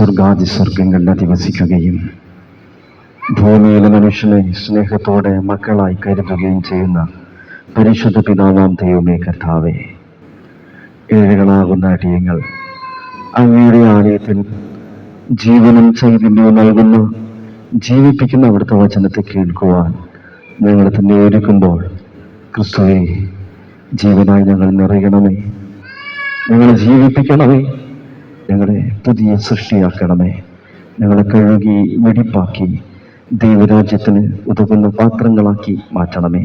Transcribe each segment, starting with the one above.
സ്വർഗാദി സ്വർഗങ്ങളിൽ അധിവസിക്കുകയും ഭൂമിയിലെ മനുഷ്യനെ സ്നേഹത്തോടെ മക്കളായി കരുതുകയും ചെയ്യുന്ന പരിശുദ്ധ പിതാവാം ദൈവമേ കർത്താവേ, ഏഴുകളാകുന്ന അടിയങ്ങൾ അങ്ങയുടെ ആലയത്തിൽ ജീവനും ചൈതന്യവും നൽകുന്ന ജീവിപ്പിക്കുന്ന അവിടുത്തെ വചനത്തെ കേൾക്കുവാൻ ഞങ്ങൾ തന്നെ ഒരുക്കുമ്പോൾ ക്രിസ്തുവേ, ജീവനായി ഞങ്ങൾ നിറയണമേ, ഞങ്ങളെ ജീവിപ്പിക്കണമേ, ഞങ്ങളെ പുതിയ സൃഷ്ടിയാക്കണമേ, ഞങ്ങളെ കഴുകി വെടിപ്പാക്കി ദൈവരാജ്യത്തിന് ഉതകുന്ന പാത്രങ്ങളാക്കി മാറ്റണമേ.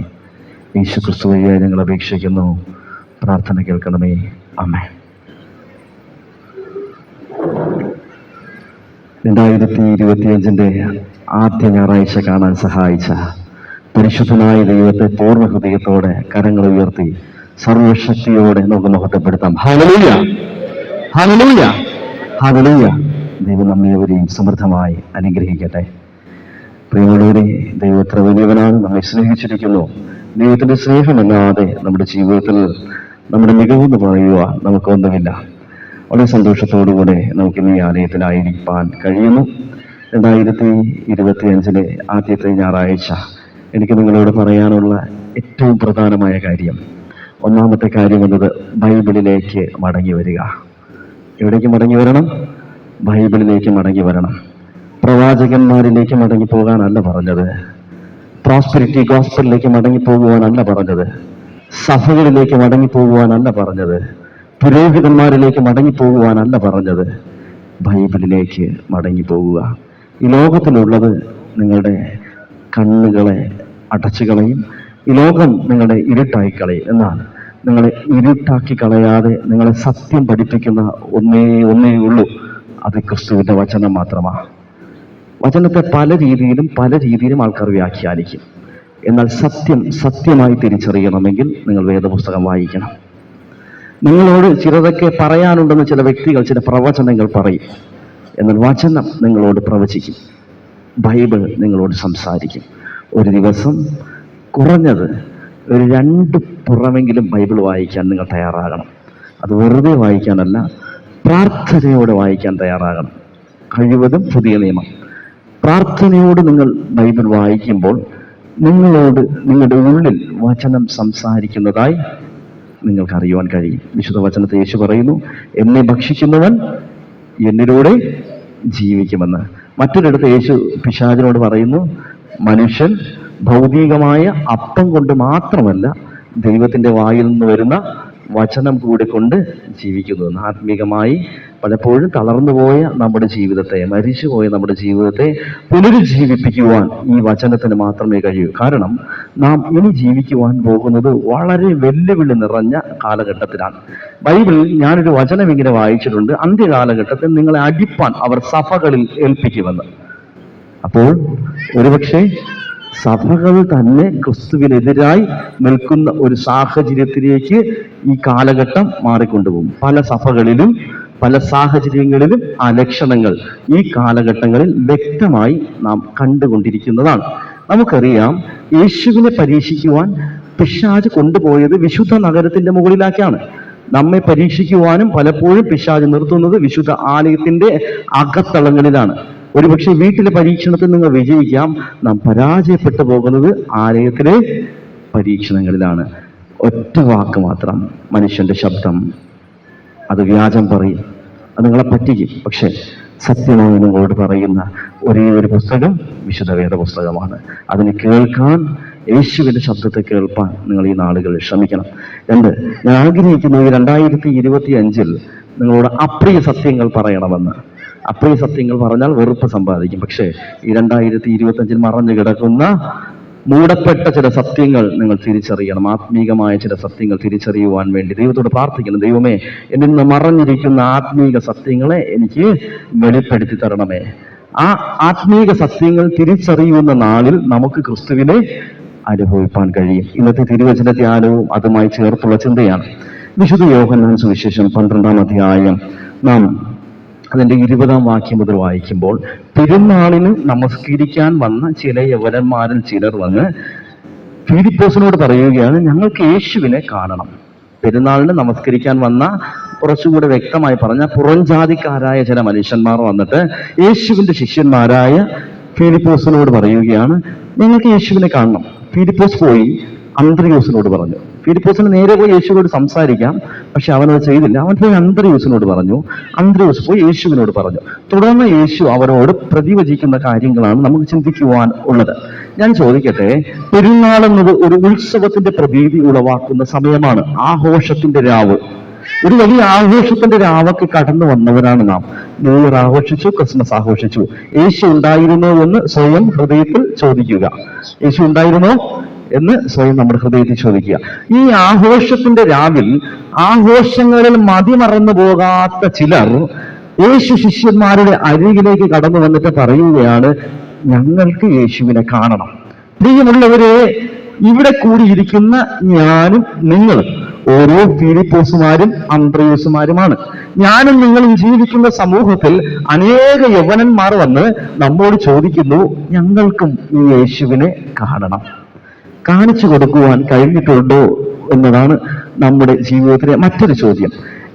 യേശു ക്രിസ്തുവഴിയായി ഞങ്ങൾ അപേക്ഷിക്കുന്നു. പ്രാർത്ഥന കേൾക്കണമേ. ആമേൻ. 2025 ആദ്യ ഞായറാഴ്ച കാണാൻ സഹായിച്ച പരിശുദ്ധനായ ദൈവത്തെ പൂർണ്ണ ഹൃദയത്തോടെ കരങ്ങൾ ഉയർത്തി സർവശക്തിയോടെ നമുക്ക് മഹത്വപ്പെടുത്താം. Hallelujah, hallelujah, hallelujah. ദൈവം നമ്മേവരെയും സമൃദ്ധമായി അനുഗ്രഹിക്കട്ടെ. പ്രിയമുള്ളവരെ, ദൈവം എത്ര വലിയവനാണ്, നമ്മെ സ്നേഹിച്ചിരിക്കുന്നു. ദൈവത്തിന്റെ സ്നേഹമല്ലാതെ നമ്മുടെ ജീവിതത്തിൽ നമ്മുടെ മികവെന്ന് പറയുക നമുക്കൊന്നുമില്ല. വളരെ സന്തോഷത്തോടുകൂടെ നമുക്കിന്ന് ഈ ആലയത്തിലായിരിക്കാൻ കഴിയുന്നു. 2025 ആദ്യത്തെ ഞായറാഴ്ച എനിക്ക് നിങ്ങളോട് പറയാനുള്ള ഏറ്റവും പ്രധാനമായ കാര്യം, ഒന്നാമത്തെ കാര്യം എന്നത് ബൈബിളിലേക്ക് മടങ്ങി വരിക. എവിടേക്ക് മടങ്ങി വരണം? ബൈബിളിലേക്ക് മടങ്ങി വരണം. പ്രവാചകന്മാരിലേക്ക് മടങ്ങി പോകാനല്ല പറഞ്ഞത്, പ്രോസ്പെരിറ്റി ഗോസ്പലിലേക്ക് മടങ്ങി പോകുവാനല്ല പറഞ്ഞത്, സഭകളിലേക്ക് മടങ്ങി പോകുവാനല്ല പറഞ്ഞത്, പുരോഹിതന്മാരിലേക്ക് മടങ്ങി പോകുവാനല്ല പറഞ്ഞത്. ബൈബിളിലേക്ക് മടങ്ങി പോകുക. ഈ ലോകത്തിലുള്ളത് നിങ്ങളുടെ കണ്ണുകളെ അടച്ചു കളയും. ഈ ലോകം നിങ്ങളെ ഇരുട്ടായി കളയും. എന്നാൽ നിങ്ങളെ ഇരുട്ടാക്കി കളയാതെ നിങ്ങളെ സത്യം പഠിപ്പിക്കുന്ന ഒന്നേ ഉള്ളൂ, അത് ക്രിസ്തുവിന്റെ വചനം മാത്രമാണ്. വചനത്തെ പല രീതിയിലും ആൾക്കാർ വ്യാഖ്യാനിക്കും. എന്നാൽ സത്യമായി തിരിച്ചറിയണമെങ്കിൽ നിങ്ങൾ വേദപുസ്തകം വായിക്കണം. നിങ്ങളോട് ചിലതൊക്കെ പറയാനുണ്ടെന്ന് ചില വ്യക്തികൾ ചില പ്രവചനങ്ങൾ പറയും. എന്നാൽ വചനം നിങ്ങളോട് പ്രവചിക്കും. ബൈബിൾ നിങ്ങളോട് സംസാരിക്കും. ഒരു ദിവസം കുറഞ്ഞത് ഒരു 2 പുറമെങ്കിലും ബൈബിൾ വായിക്കാൻ നിങ്ങൾ തയ്യാറാകണം. അത് വെറുതെ വായിക്കാനല്ല, പ്രാർത്ഥനയോടെ വായിക്കാൻ തയ്യാറാകണം. കഴിവതും പുതിയ നിയമം പ്രാർത്ഥനയോട് നിങ്ങൾ ബൈബിൾ വായിക്കുമ്പോൾ നിങ്ങളോട് നിങ്ങളുടെ ഉള്ളിൽ വചനം സംസാരിക്കുന്നതായി നിങ്ങൾക്ക് അറിയുവാൻ കഴിയും. വിശുദ്ധ വചനത്തെ യേശു പറയുന്നു, എന്നെ ഭക്ഷിക്കുന്നവൻ എന്നിലൂടെ ജീവിക്കുമെന്ന്. മറ്റൊരിടത്ത് യേശു പിശാചിനോട് പറയുന്നു, മനുഷ്യൻ ഭൗതികമായ അപ്പം കൊണ്ട് മാത്രമല്ല ദൈവത്തിന്റെ വായിൽ നിന്ന് വരുന്ന വചനം കൂടെ കൊണ്ട് ജീവിക്കുന്നു. ആത്മീകമായി പലപ്പോഴും തളർന്നുപോയ നമ്മുടെ ജീവിതത്തെ, മരിച്ചുപോയ നമ്മുടെ ജീവിതത്തെ പുനരുജ്ജീവിപ്പിക്കുവാൻ ഈ വചനത്തിന് മാത്രമേ കഴിയൂ. കാരണം നാം ഇനി ജീവിക്കുവാൻ പോകുന്നത് വളരെ വെല്ലുവിളി നിറഞ്ഞ കാലഘട്ടത്തിലാണ്. ബൈബിളിൽ ഞാനൊരു വചനം ഇങ്ങനെ വായിച്ചിട്ടുണ്ട്, അന്ത്യകാലഘട്ടത്തിൽ നിങ്ങളെ അടിപ്പാൻ അവർ സഭകളിൽ ഏൽപ്പിക്കുമെന്ന്. അപ്പോൾ ഒരുപക്ഷെ സഭകൾ തന്നെ ക്രിസ്തുവിനെതിരായി നിൽക്കുന്ന ഒരു സാഹചര്യത്തിലേക്ക് ഈ കാലഘട്ടം മാറിക്കൊണ്ടുപോകും. പല സഭകളിലും പല സാഹചര്യങ്ങളിലും ആ ലക്ഷണങ്ങൾ ഈ കാലഘട്ടങ്ങളിൽ വ്യക്തമായി നാം കണ്ടുകൊണ്ടിരിക്കുന്നതാണ്. നമുക്കറിയാം, യേശുവിനെ പരീക്ഷിക്കുവാൻ പിശാച് കൊണ്ടുപോയത് വിശുദ്ധ നഗരത്തിന്റെ മുകളിലേക്കാണ്. നമ്മെ പരീക്ഷിക്കുവാനും പലപ്പോഴും പിശാച് നിർത്തുന്നത് വിശുദ്ധ ആലയത്തിന്റെ അകത്തളങ്ങളിലാണ്. ഒരുപക്ഷെ വീട്ടിലെ പരീക്ഷണത്തിൽ നിങ്ങൾ വിജയിക്കാം, നാം പരാജയപ്പെട്ടു പോകുന്നത് ആലയത്തിലെ പരീക്ഷണങ്ങളിലാണ്. ഒറ്റ വാക്ക് മാത്രം, മനുഷ്യന്റെ ശബ്ദം, അത് വ്യാജം പറയും, അത് നിങ്ങളെ പറ്റിക്കും. പക്ഷെ സത്യമായി നിങ്ങളോട് പറയുന്ന ഒരേ ഒരു പുസ്തകം വിശുദ്ധ വേദ പുസ്തകമാണ്. അതിന് കേൾക്കാൻ, യേശുവിന്റെ ശബ്ദത്തെ കേൾപ്പാൻ നിങ്ങൾ ഈ നാളുകൾ ശ്രമിക്കണം. ഞാൻ ആഗ്രഹിക്കുന്നു, ഈ 2025 നിങ്ങളോട് അപ്രിയ സത്യങ്ങൾ പറയണമെന്ന്. അപ്രിയ സത്യങ്ങൾ പറഞ്ഞാൽ വെറുപ്പ് സമ്പാദിക്കും. പക്ഷേ ഈ 2025 മറഞ്ഞു കിടക്കുന്ന മൂടപ്പെട്ട ചില സത്യങ്ങൾ നിങ്ങൾ തിരിച്ചറിയണം. ആത്മീകമായ ചില സത്യങ്ങൾ തിരിച്ചറിയുവാൻ വേണ്ടി ദൈവത്തോട് പ്രാർത്ഥിക്കണം. ദൈവമേ, എന്നിൽ നിന്ന് മറഞ്ഞിരിക്കുന്ന ആത്മീക സത്യങ്ങളെ എനിക്ക് വെളിപ്പെടുത്തി തരണമേ. ആ ആത്മീക സത്യങ്ങൾ തിരിച്ചറിയുന്ന നാളിൽ നമുക്ക് ക്രിസ്തുവിനെ അനുഭവിപ്പാൻ കഴിയും. ഇന്നത്തെ തിരുവചന ധ്യാനവും അതുമായി ചേർത്തുള്ള ചിന്തയാണ്. വിശുദ്ധ യോഹന്നാൻ സുവിശേഷം 12-ാം അധ്യായം നാം അതിന്റെ 20-ാം വാക്യം മുതൽ വായിക്കുമ്പോൾ, പെരുന്നാളിന് നമസ്കരിക്കാൻ വന്ന ചില യവനന്മാരിൽ ചിലർ വന്ന് ഫിലിപ്പോസിനോട് പറയുകയാണ്, ഞങ്ങൾക്ക് യേശുവിനെ കാണണം. പെരുന്നാളിന് നമസ്കരിക്കാൻ വന്ന, കുറച്ചുകൂടെ വ്യക്തമായി പറഞ്ഞ പുറംജാതിക്കാരായ ചില മനുഷ്യന്മാർ വന്നിട്ട് യേശുവിന്റെ ശിഷ്യന്മാരായ ഫിലിപ്പോസിനോട് പറയുകയാണ്, ഞങ്ങൾക്ക് യേശുവിനെ കാണണം. ഫിലിപ്പോസ് പോയി അന്ത്രയോസിനോട് പറഞ്ഞു. ഫിലിപ്പോസിന് നേരെ പോയി യേശുവിനോട് സംസാരിക്കാം, പക്ഷെ അവനത് ചെയ്തില്ല. അവൻ പോയി അന്ത്രയോസിനോട് പറഞ്ഞു. അന്ത്രയോസ് പോയി യേശുവിനോട് പറഞ്ഞു. തുടർന്ന് യേശു അവരോട് പ്രതിവചിക്കുന്ന കാര്യങ്ങളാണ് നമുക്ക് ചിന്തിക്കുവാൻ ഉള്ളത്. ഞാൻ ചോദിക്കട്ടെ, പെരുന്നാൾ എന്നത് ഒരു ഉത്സവത്തിന്റെ പ്രതീതി ഉളവാക്കുന്ന സമയമാണ്. ആഘോഷത്തിന്റെ രാവ്, ഒരു വലിയ ആഘോഷത്തിന്റെ രാവൊക്കെ കടന്നു വന്നവരാണ് നാം. ന്യൂ ഇയർ ആഘോഷിച്ചു, ക്രിസ്മസ് ആഘോഷിച്ചു. യേശു ഉണ്ടായിരുന്നോ എന്ന് സ്വയം ഹൃദയത്തിൽ ചോദിക്കുക. യേശു ഉണ്ടായിരുന്നോ എന്ന് സ്വയം നമ്മുടെ ഹൃദയത്തിൽ ചോദിക്കുക. ഈ ആഘോഷത്തിന്റെ രാവിൽ ആഘോഷങ്ങളിൽ മതിമറന്നു പോകാത്ത ചിലർ യേശു ശിഷ്യന്മാരുടെ അരികിലേക്ക് കടന്നു വന്നിട്ട് പറയുകയാണ്, ഞങ്ങൾക്ക് യേശുവിനെ കാണണം. പ്രിയമുള്ളവരെ, ഇവിടെ കൂടിയിരിക്കുന്ന ഞാനും നിങ്ങളും ഓരോ ഫിലിപ്പോസുമാരും അന്ത്രയോസുമാരുമാണ്. ഞാനും നിങ്ങളും ജീവിക്കുന്ന സമൂഹത്തിൽ അനേക യൗവനന്മാർ വന്ന് നമ്മോട് ചോദിക്കുന്നു, ഞങ്ങൾക്കും ഈ യേശുവിനെ കാണണം. കാണിച്ചു കൊടുക്കുവാൻ കഴിഞ്ഞിട്ടുണ്ടോ എന്നതാണ് നമ്മുടെ ജീവിതത്തിലെ മറ്റൊരു ചോദ്യം.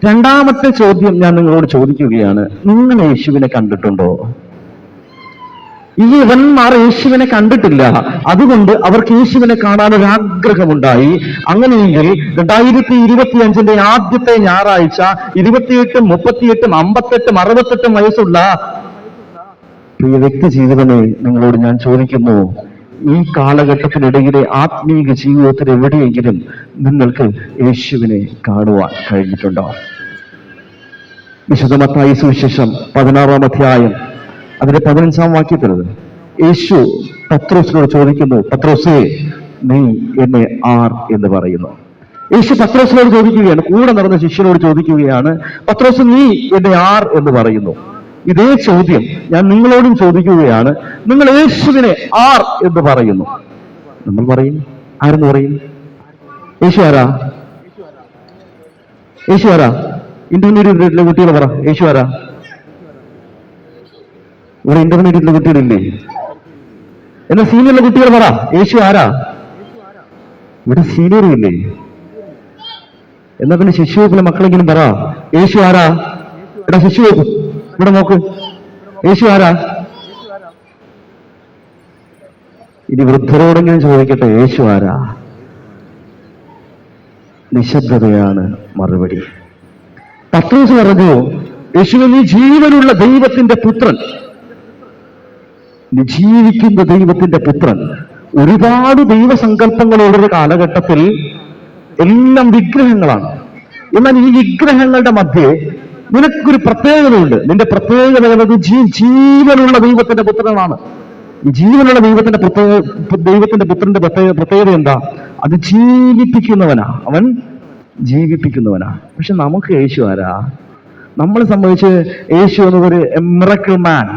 രണ്ടാമത്തെ ചോദ്യം ഞാൻ നിങ്ങളോട് ചോദിക്കുകയാണ്, നിങ്ങൾ യേശുവിനെ കണ്ടിട്ടുണ്ടോ? ഈ യവന്മാർ യേശുവിനെ കണ്ടിട്ടില്ല, അതുകൊണ്ട് അവർക്ക് യേശുവിനെ കാണാൻ ഒരു ആഗ്രഹമുണ്ടായി. അങ്ങനെയെങ്കിൽ 2025 ആദ്യത്തെ ഞായറാഴ്ച 28, 38, 58, 68 വയസ്സുള്ള പ്രിയ വ്യക്തി ജീവിതമേ, നിങ്ങളോട് ഞാൻ ചോദിക്കുന്നു, ഈ കാലഘട്ടത്തിനിടയിലെ ആത്മീക ജീവിതത്തിൽ എവിടെയെങ്കിലും നിങ്ങൾക്ക് യേശുവിനെ കാണുവാൻ കഴിഞ്ഞിട്ടുണ്ടോ? വിശുദ്ധ മത്തായി സുവിശേഷം 16-ാം അധ്യായം അതിന്റെ 15-ാം വാക്യത്തിലത് യേശു പത്രോസിനോട് ചോദിക്കുന്നു, പത്രോസേ, നീ എന്നെ ആർ എന്ന് പറയുന്നു. യേശു പത്രോസിനോട് ചോദിക്കുകയാണ്, കൂടെ നടന്ന ശിഷ്യനോട് ചോദിക്കുകയാണ്, പത്രോസ്, നീ എന്നെ ആർ എന്ന് പറയുന്നു. ഇതേ ചോദ്യം ഞാൻ നിങ്ങളോടും ചോദിക്കുകയാണ്, നിങ്ങൾ യേശുവിനെ ആർ എന്ന് പറയുന്നു. നമ്മൾ പറയും, ആരെന്ന് പറയും? യേശു ആരാ? യേശു ആരാ? ഇന്റർമീഡിയറ്റിലെ കുട്ടികൾ പറ, യേശു ആരാ? ഇവിടെ ഇന്റർമീഡിയറ്റിലെ കുട്ടികളില്ലേ? എന്നാൽ സീനിയറിലെ കുട്ടികൾ പറ, യേശു ആരാ? ഇവിടെ സീനിയറും ഇല്ലേ? എന്നാ പിന്നെ ശിശുവകുപ്പിലെ മക്കളെങ്കിലും പറ, യേശു ആരാ? ഇവിടെ ശിശുവകുപ്പ്, ഇവിടെ നോക്ക്, യേശു ആരാ? ഇനി വൃദ്ധരോടെങ്കിലും ചോദിക്കട്ടെ, യേശു ആരാ? നിശബ്ദതയാണ് മറുപടി. പത്രോസ് പറഞ്ഞു, യേശുവേ, നീ ജീവനുള്ള ദൈവത്തിന്റെ പുത്രൻ, നീ ജീവിക്കുന്ന ദൈവത്തിന്റെ പുത്രൻ. ഒരുപാട് ദൈവസങ്കല്പങ്ങളുള്ളൊരു കാലഘട്ടത്തിൽ എല്ലാം വിഗ്രഹങ്ങളാണ്. എന്നാൽ ഈ വിഗ്രഹങ്ങളുടെ മധ്യേ നിനക്കൊരു പ്രത്യേകതയുണ്ട്. നിന്റെ പ്രത്യേകത എന്നത് ജീവനുള്ള ദൈവത്തിന്റെ പുത്രനാണ്. ഈ ജീവനുള്ള ദൈവത്തിന്റെ പുത്രന്റെ പ്രത്യേകത എന്താ? അത് ജീവിപ്പിക്കുന്നവനാ, അവൻ ജീവിപ്പിക്കുന്നവനാ. പക്ഷെ നമുക്ക് യേശു ആരാ? നമ്മളെ സംബന്ധിച്ച് യേശു എന്നതൊരു മിറക്കിൾ മാൻ,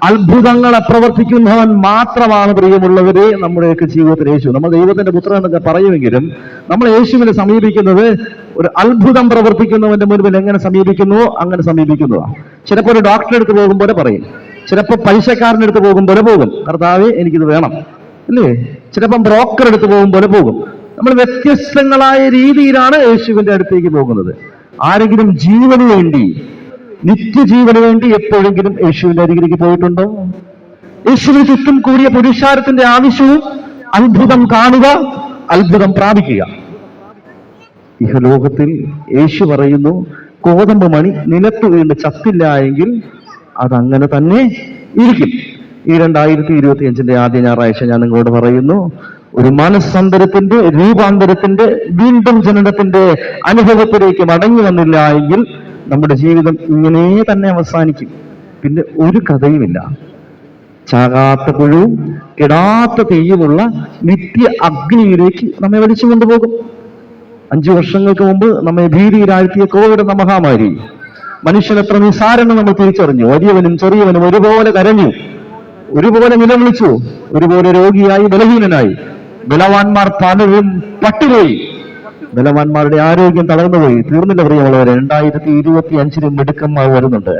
അത്ഭുതങ്ങളെ പ്രവർത്തിക്കുന്നവൻ മാത്രമാണ്. പ്രിയമുള്ളവരെ, നമ്മുടെയൊക്കെ ജീവിതത്തിൽ യേശു, നമ്മൾ ദൈവത്തിന്റെ പുത്രൻ എന്നൊക്കെ പറയുമെങ്കിലും നമ്മൾ യേശുവിനെ സമീപിക്കുന്നത് ഒരു അത്ഭുതം പ്രവർത്തിക്കുന്നവന്റെ മുൻപിൽ എങ്ങനെ സമീപിക്കുന്നു അങ്ങനെ സമീപിക്കുന്നതാണ്. ചിലപ്പോൾ ഒരു ഡോക്ടറെ അടുത്ത് പോകും പോലെ പറയും, ചിലപ്പോൾ പലിശക്കാരൻ്റെ അടുത്ത് പോകും പോലെ പോകും, കർത്താവേ എനിക്കിത് വേണം, അല്ലേ? ചിലപ്പം ബ്രോക്കർ അടുത്ത് പോകും പോലെ പോകും. നമ്മൾ വ്യത്യസ്തങ്ങളായ രീതിയിലാണ് യേശുവിന്റെ അടുത്തേക്ക് പോകുന്നത്. ആരെങ്കിലും ജീവന് വേണ്ടി, നിത്യജീവന് വേണ്ടി എപ്പോഴെങ്കിലും യേശുവിന്റെ അരികിലേക്ക് പോയിട്ടുണ്ടോ? യേശുവിന് ചുറ്റും കൂടിയ പുരുഷാരത്തിന്റെ ആവശ്യവും അത്ഭുതം കാണുക, അത്ഭുതം പ്രാപിക്കുക. ഇഹലോകത്തിൽ യേശു പറയുന്നു, കോതമ്പ് മണി നിലത്ത് വീണ് ചത്തില്ല എങ്കിൽ അതങ്ങനെ തന്നെ ഇരിക്കും. ഈ 2025 ആദ്യ ഞായറാഴ്ച ഞാൻ നിങ്ങളോട് പറയുന്നു, ഒരു മനസ്സന്തരത്തിന്റെ, രൂപാന്തരത്തിന്റെ, വീണ്ടും ജനനത്തിന്റെ അനുഭവത്തിലേക്ക് മടങ്ങി വന്നില്ല എങ്കിൽ നമ്മുടെ ജീവിതം ഇങ്ങനെ തന്നെ അവസാനിക്കും. പിന്നെ ഒരു കഥയുമില്ല. ചാകാത്ത പുഴുവും കെടാത്ത തെയ്യുമുള്ള നിത്യ അഗ്നിയിലേക്ക് നമ്മെ വലിച്ചു കൊണ്ടുപോകും. 5 വർഷങ്ങൾക്ക് മുമ്പ് നമ്മെ ഭീതിയിലാഴ്ത്തിയ കോവിഡ് എന്ന മഹാമാരി മനുഷ്യനെത്ര നിസാരെന്ന് നമ്മൾ തിരിച്ചറിഞ്ഞു. വലിയവനും ചെറിയവനും ഒരുപോലെ കരഞ്ഞു, ഒരുപോലെ നിലവിളിച്ചു, ഒരുപോലെ രോഗിയായി, ബലഹീനനായി. ബലവാന്മാർ പലരും പട്ടുപോയി, ബലവാന്മാരുടെ ആരോഗ്യം തളർന്നുപോയി. തീർന്നില്ല പ്രിയമുള്ളവരെ, 2025 മിടുക്കന്മാർ വരുന്നുണ്ട്.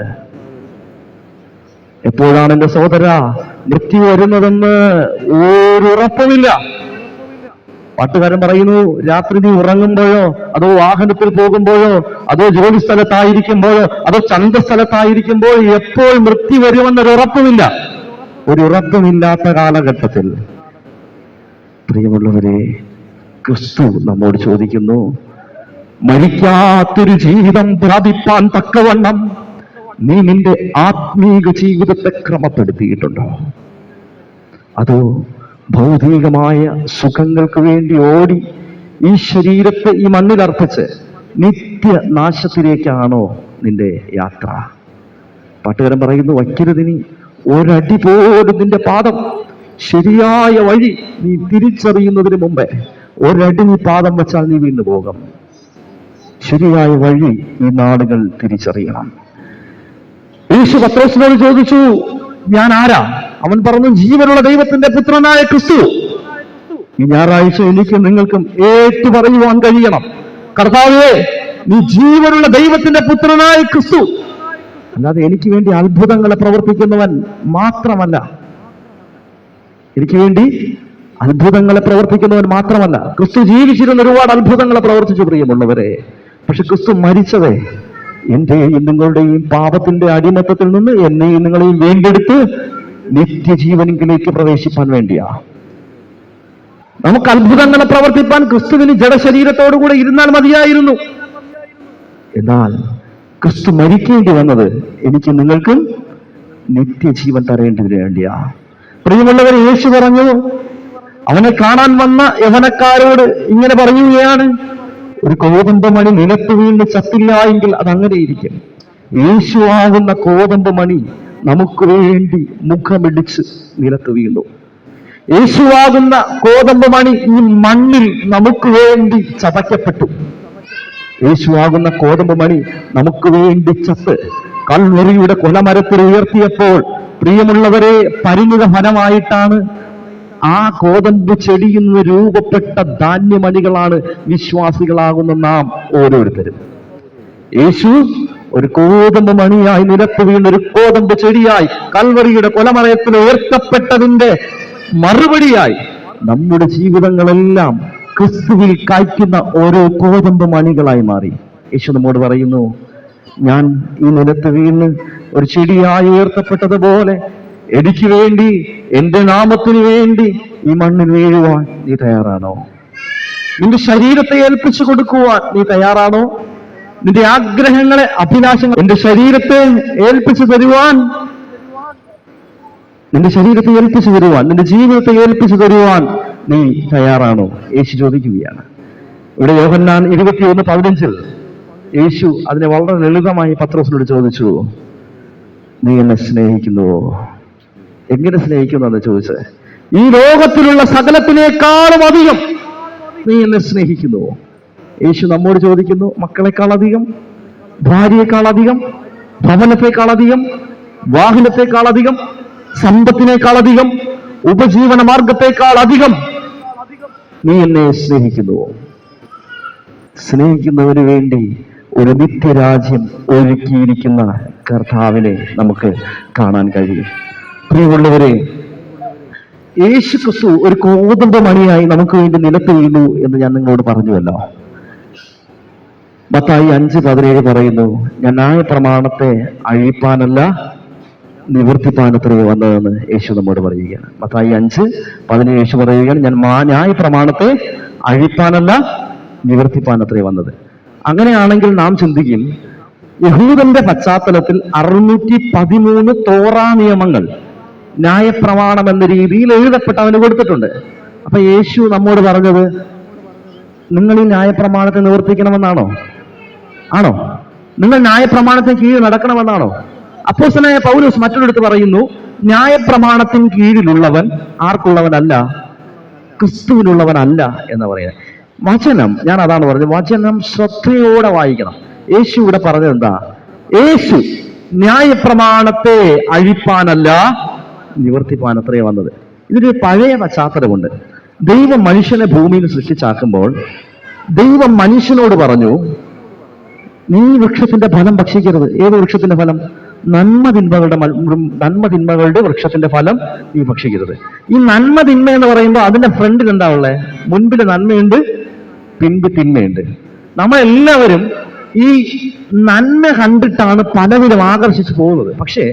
എപ്പോഴാണ് എന്റെ സഹോദര മൃത്യു വരുന്നതെന്ന് ഒരു ഉറപ്പുമില്ല. പാട്ടുകാരൻ പറയുന്നു, രാത്രി നീ ഉറങ്ങുമ്പോഴോ, അതോ വാഹനത്തിൽ പോകുമ്പോഴോ, അതോ ജോലി സ്ഥലത്തായിരിക്കുമ്പോഴോ, അതോ ചന്തസ്ഥലത്തായിരിക്കുമ്പോഴോ എപ്പോൾ മൃത്യു വരുമെന്നൊരു ഉറപ്പുമില്ല. ഒരു ഉറപ്പുമില്ലാത്ത കാലഘട്ടത്തിൽ പ്രിയമുള്ളവരെ, ക്രിസ്തു നമ്മോട് ചോദിക്കുന്നു, മരിക്കാത്തൊരു ജീവിതം പ്രാപിപ്പാൻ തക്കവണ്ണം നീ നിന്റെ ആത്മീക ജീവിതത്തെ ക്രമപ്പെടുത്തിയിട്ടുണ്ടോ? അതോ ഭൗതികമായ സുഖങ്ങൾക്ക് വേണ്ടി ഓടി ഈ ശരീരത്തെ ഈ മണ്ണിലർപ്പിച്ച് നിത്യനാശത്തിലേക്കാണോ നിന്റെ യാത്ര? പാട്ടുകാരൻ പറയുന്നു, വയ്ക്കരുതിനി ഒരടി പോലും നിന്റെ പാദം ശരിയായ വഴി നീ തിരിച്ചറിയുന്നതിന് മുമ്പേ ഒരടി നീ പാദം വെച്ചാൽ നീ വീണ്ടും പോകും. ശരിയായ വഴി ഈ നാടുകൾ തിരിച്ചറിയണം. യേശു പത്രോസിനോട് ചോദിച്ചു, ഞാൻ ആരാ? അവൻ പറഞ്ഞു, ജീവനുള്ള ദൈവത്തിന്റെ പുത്രനായ ക്രിസ്തു. ഈ ഞായറാഴ്ച എനിക്ക് നിങ്ങൾക്കും ഏറ്റു പറയുവാൻ കഴിയണം, കർത്താവേ, നീ ജീവനുള്ള ദൈവത്തിന്റെ പുത്രനായ ക്രിസ്തു. അല്ലാതെ എനിക്ക് വേണ്ടി അത്ഭുതങ്ങളെ പ്രവർത്തിക്കുന്നവൻ മാത്രമല്ല. എനിക്ക് വേണ്ടി അത്ഭുതങ്ങളെ പ്രവർത്തിക്കുന്നവൻ മാത്രമല്ല. ക്രിസ്തു ജീവിച്ചിരുന്ന ഒരുപാട് അത്ഭുതങ്ങളെ പ്രവർത്തിച്ചു പ്രിയമുള്ളവരെ. പക്ഷെ ക്രിസ്തു മരിച്ചതേ എന്റെയും നിങ്ങളുടെയും പാപത്തിന്റെ അടിമത്തത്തിൽ നിന്ന് എന്നെയും നിങ്ങളെയും വീണ്ടെടുത്ത് നിത്യജീവനിലേക്ക് പ്രവേശിപ്പാൻ വേണ്ടിയാ. നമുക്ക് അത്ഭുതങ്ങളെ പ്രവർത്തിപ്പാൻ ക്രിസ്തുവിന് ജഡശരീരത്തോടുകൂടെ ഇരുന്നാൽ മതിയായിരുന്നു. എന്നാൽ ക്രിസ്തു മരിക്കേണ്ടി വന്നത് എനിക്ക് നിങ്ങൾക്കും നിത്യജീവൻ തരേണ്ടതിന് വേണ്ടിയാ. പ്രിയമുള്ളവരെ, യേശു പറഞ്ഞു, അവനെ കാണാൻ വന്ന യവനക്കാരോട് ഇങ്ങനെ പറയുകയാണ്, ഒരു കോതമ്പ് മണി നിലത്ത് വീണ് ചത്തില്ല എങ്കിൽ അതങ്ങനെയിരിക്കും. യേശുവാകുന്ന കോതമ്പ് മണി നമുക്ക് വേണ്ടി മുഖമിടിച്ച് നിലത്ത് വീണു. യേശുവാകുന്ന കോതമ്പ് മണി ഈ മണ്ണിൽ നമുക്ക് വേണ്ടി ചതയ്ക്കപ്പെട്ടു. യേശുവാകുന്ന കോതമ്പ് മണി നമുക്ക് വേണ്ടി ചത്ത് കൽവറിയുടെ കൊലമരത്തിൽ ഉയർത്തിയപ്പോൾ പ്രിയമുള്ളവരെ, പരിണിത ഫലമായിട്ടാണ് ആ കോതമ്പ് ചെടിയിൽ നിന്ന് രൂപപ്പെട്ട ധാന്യമണികളാണ് വിശ്വാസികളാകുന്ന നാം ഓരോരുത്തരും. യേശു ഒരു കോതമ്പ് മണിയായി നിലത്ത് വീണ് ഒരു കോതമ്പ് ചെടിയായി കൽവറിയുടെ കൊലമരത്തിൽ ഉയർത്തപ്പെട്ടതിന്റെ മറുപടിയായി നമ്മുടെ ജീവിതങ്ങളെല്ലാം ക്രിസ്തുവിൽ കായ്ക്കുന്ന ഓരോ കോതമ്പ് മണികളായി മാറി. യേശു നമ്മോട് പറയുന്നു, ഞാൻ ഈ നിലത്ത് വീണ് ഒരു ചെടിയായി ഉയർത്തപ്പെട്ടതുപോലെ എനിക്ക് വേണ്ടി, എന്റെ നാമത്തിന് വേണ്ടി ഈ മണ്ണിൽ വീഴുവാൻ നീ തയ്യാറാണോ? നിന്റെ ശരീരത്തെ ഏൽപ്പിച്ചു കൊടുക്കുവാൻ നീ തയ്യാറാണോ? നിന്റെ ആഗ്രഹങ്ങളെ, അഭിലാഷങ്ങൾ എന്റെ ശരീരത്തെ ഏൽപ്പിച്ചു തരുവാൻ, നിന്റെ ശരീരത്തെ ഏൽപ്പിച്ചു തരുവാൻ, നിന്റെ ജീവിതത്തെ ഏൽപ്പിച്ചു തരുവാൻ നീ തയ്യാറാണോ? യേശു ചോദിക്കുകയാണ്. ഇവിടെ യോഹന്നാൻ 21:15 യേശു അതിനെ വളരെ ലളിതമായി പത്രോസിനോട് ചോദിച്ചു, നീ എന്നെ സ്നേഹിക്കുന്നുവോ? എങ്ങനെ സ്നേഹിക്കുന്നു എന്ന് ചോദിച്ചത്, ഈ ലോകത്തിലുള്ള സകലത്തിനേക്കാളും അധികം നീ എന്നെ സ്നേഹിക്കുന്നുവോ? യേശു നമ്മോട് ചോദിക്കുന്നു, മക്കളെക്കാളധികം, ഭാര്യയെക്കാളധികം, ഭവനത്തെക്കാളധികം, വാഹനത്തെക്കാളധികം, സമ്പത്തിനേക്കാളധികം, ഉപജീവന മാർഗത്തെക്കാളധികം നീ എന്നെ സ്നേഹിക്കുന്നുവോ? സ്നേഹിക്കുന്നവന് വേണ്ടി ഒരു നിത്യരാജ്യം ഒരുക്കിയിരിക്കുന്ന കർത്താവിനെ നമുക്ക് കാണാൻ കഴിയും. പ്രിയമുള്ളവരെ, യേശു ക്രിസ്തു ഒരു കോതമ്പ് മണിയായി നമുക്ക് വേണ്ടി നിലത്ത് വീണു എന്ന് ഞാൻ നിങ്ങളോട് പറഞ്ഞുവല്ലോ. മത്തായി 5:17 പറയുന്നു, ഞാൻ ന്യായപ്രമാണത്തെ അഴിപ്പാനല്ല നിവർത്തിപ്പാനത്രേ വന്നതെന്ന് യേശു നമ്മോട് പറയുകയാണ്. മത്തായി 5:17 യേശു പറയുകയാണ്, ഞാൻ ന്യായപ്രമാണത്തെ അഴിപ്പാനല്ല നിവർത്തിപ്പാനത്രേ വന്നത്. അങ്ങനെയാണെങ്കിൽ നാം ചിന്തിക്കും, യഹൂദന്റെ പശ്ചാത്തലത്തിൽ 613 തോറാ നിയമങ്ങൾ ന്യായപ്രമാണം എന്ന രീതിയിൽ എഴുതപ്പെട്ട് അവന് കൊടുത്തിട്ടുണ്ട്. അപ്പൊ യേശു നമ്മോട് പറഞ്ഞത്, നിങ്ങൾ ഈ ന്യായപ്രമാണത്തെ നിവർത്തിക്കണമെന്നാണോ? ആണോ? നിങ്ങൾ ന്യായപ്രമാണത്തിന് കീഴിൽ നടക്കണമെന്നാണോ? അപ്പോസ്തലനായ പൗലോസ് മറ്റൊരിടത്ത് പറയുന്നു, ന്യായപ്രമാണത്തിന് കീഴിലുള്ളവൻ ആർക്കുള്ളവനല്ല? ക്രിസ്തുവിനുള്ളവനല്ല എന്ന് പറയുന്നത്. വചനം, ഞാൻ അതാണ് പറഞ്ഞത്, വചനം ശ്രദ്ധയോടെ വായിക്കണം. യേശു ഇവിടെ പറഞ്ഞത് എന്താ? യേശു ന്യായപ്രമാണത്തെ അഴിപ്പാനല്ല നിവർത്തിപ്പാനത്രേ വന്നത്. ഇതിനൊരു പഴയ പശ്ചാത്തലമുണ്ട്. ദൈവം മനുഷ്യനെ ഭൂമിയിൽ സൃഷ്ടിച്ചാക്കുമ്പോൾ ദൈവം മനുഷ്യനോട് പറഞ്ഞു, നീ വൃക്ഷത്തിന്റെ ഫലം ഭക്ഷിക്കരുത്. ഏത് വൃക്ഷത്തിന്റെ ഫലം? നന്മ തിന്മകളുടെ വൃക്ഷത്തിന്റെ ഫലം നീ ഭക്ഷിക്കരുത്. ഈ നന്മ തിന്മ എന്ന് പറയുമ്പോൾ അതിന്റെ ഫ്രണ്ടിൽ എന്താ ഉള്ളത്? മുൻപിൽ നന്മയുണ്ട്, പിൻപ് തിന്മയുണ്ട്. നമ്മളെല്ലാവരും ഈ നന്മ കണ്ടിട്ടാണ് പലവിധം ആകർഷിച്ചു പോകുന്നത്. പക്ഷേ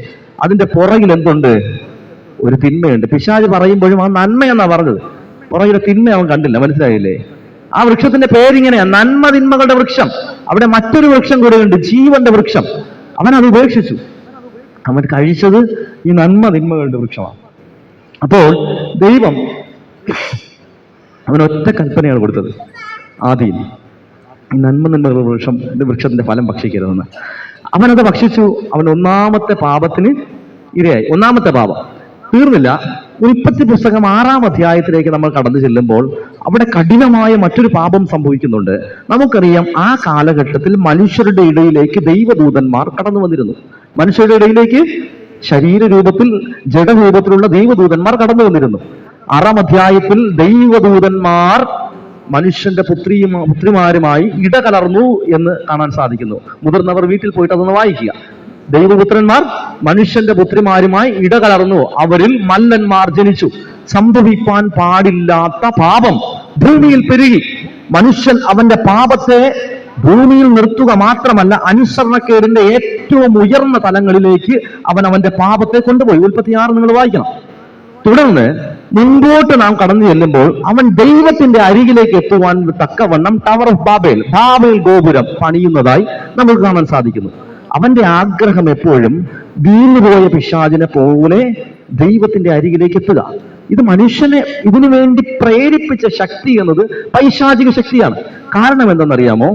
അതിന്റെ പുറകിൽ എന്തുണ്ട്? ഒരു തിന്മയുണ്ട്. പിശാച് പറയുമ്പോഴും ആ നന്മ എന്നാ പറഞ്ഞത്, പുറകിലെ തിന്മ അവൻ കണ്ടില്ല. മനസ്സിലായില്ലേ? ആ വൃക്ഷത്തിന്റെ പേരിങ്ങനെയാ, നന്മ തിന്മകളുടെ വൃക്ഷം. അവിടെ മറ്റൊരു വൃക്ഷം കൂടെ ഉണ്ട്, ജീവന്റെ വൃക്ഷം. അവൻ അത് ഉപേക്ഷിച്ചു. അവൻ കഴിച്ചത് ഈ നന്മ തിന്മകളുടെ വൃക്ഷമാണ്. അപ്പോൾ ദൈവം അവൻ ഒറ്റ കൽപ്പനയാണ് കൊടുത്തത് ആദിയിൽ, ഈ നന്മ തിന്മകളുടെ വൃക്ഷത്തിന്റെ ഫലം ഭക്ഷിക്കരുതെന്ന്. അവനത് ഭക്ഷിച്ചു. അവൻ ഒന്നാമത്തെ പാപത്തിന് ഇരയായി. ഒന്നാമത്തെ പാപം തീർന്നില്ല. ഉൽപ്പത്തി പുസ്തകം 6-ാം അധ്യായത്തിലേക്ക് നമ്മൾ കടന്നു ചെല്ലുമ്പോൾ അവിടെ കഠിനമായ മറ്റൊരു പാപം സംഭവിക്കുന്നുണ്ട്. നമുക്കറിയാം, ആ കാലഘട്ടത്തിൽ മനുഷ്യരുടെ ഇടയിലേക്ക് ദൈവദൂതന്മാർ കടന്നു വന്നിരുന്നു. മനുഷ്യരുടെ ഇടയിലേക്ക് ശരീരരൂപത്തിൽ, ജഡരൂപത്തിലുള്ള ദൈവദൂതന്മാർ കടന്നു വന്നിരുന്നു. 6-ാം അധ്യായത്തിൽ ദൈവദൂതന്മാർ മനുഷ്യന്റെ പുത്രിമാരുമായി ഇടകലർന്നു എന്ന് കാണാൻ സാധിക്കുന്നു. മുതിർന്നവർ വീട്ടിൽ പോയിട്ട് അതൊന്ന് വായിക്കുക. ദൈവപുത്രന്മാർ മനുഷ്യന്റെ പുത്രിമാരുമായി ഇടകലർന്നു, അവരിൽ മല്ലന്മാർ ജനിച്ചു. സംഭവിക്കാൻ പാടില്ലാത്ത പാപം ഭൂമിയിൽ പെരുകി. മനുഷ്യൻ അവന്റെ പാപത്തെ ഭൂമിയിൽ നിർത്തുക മാത്രമല്ല, അനുസരണക്കേടിന്റെ ഏറ്റവും ഉയർന്ന തലങ്ങളിലേക്ക് അവന്റെ പാപത്തെ കൊണ്ടുപോയി. ഉൽപ്പത്തി 6 നിങ്ങൾ വായിക്കണം. തുടർന്ന് മുൻപോട്ട് നാം കടന്നു ചെല്ലുമ്പോൾ അവൻ ദൈവത്തിന്റെ അരികിലേക്ക് എത്തുവാൻ തക്കവണ്ണം ടവർ ഓഫ് ബാബേൽ ഗോപുരം പണിയുന്നതായി നമുക്ക് കാണാൻ സാധിക്കുന്നു. അവന്റെ ആഗ്രഹം എപ്പോഴും വീണുപോയ പിശാചിനെ പോലെ ദൈവത്തിന്റെ അരികിലേക്ക് എത്തുക. ഇത് മനുഷ്യനെ ഇതിനു വേണ്ടി പ്രേരിപ്പിച്ച ശക്തി എന്നത് പൈശാചിക ശക്തിയാണ്. കാരണം എന്തെന്നറിയാമോ?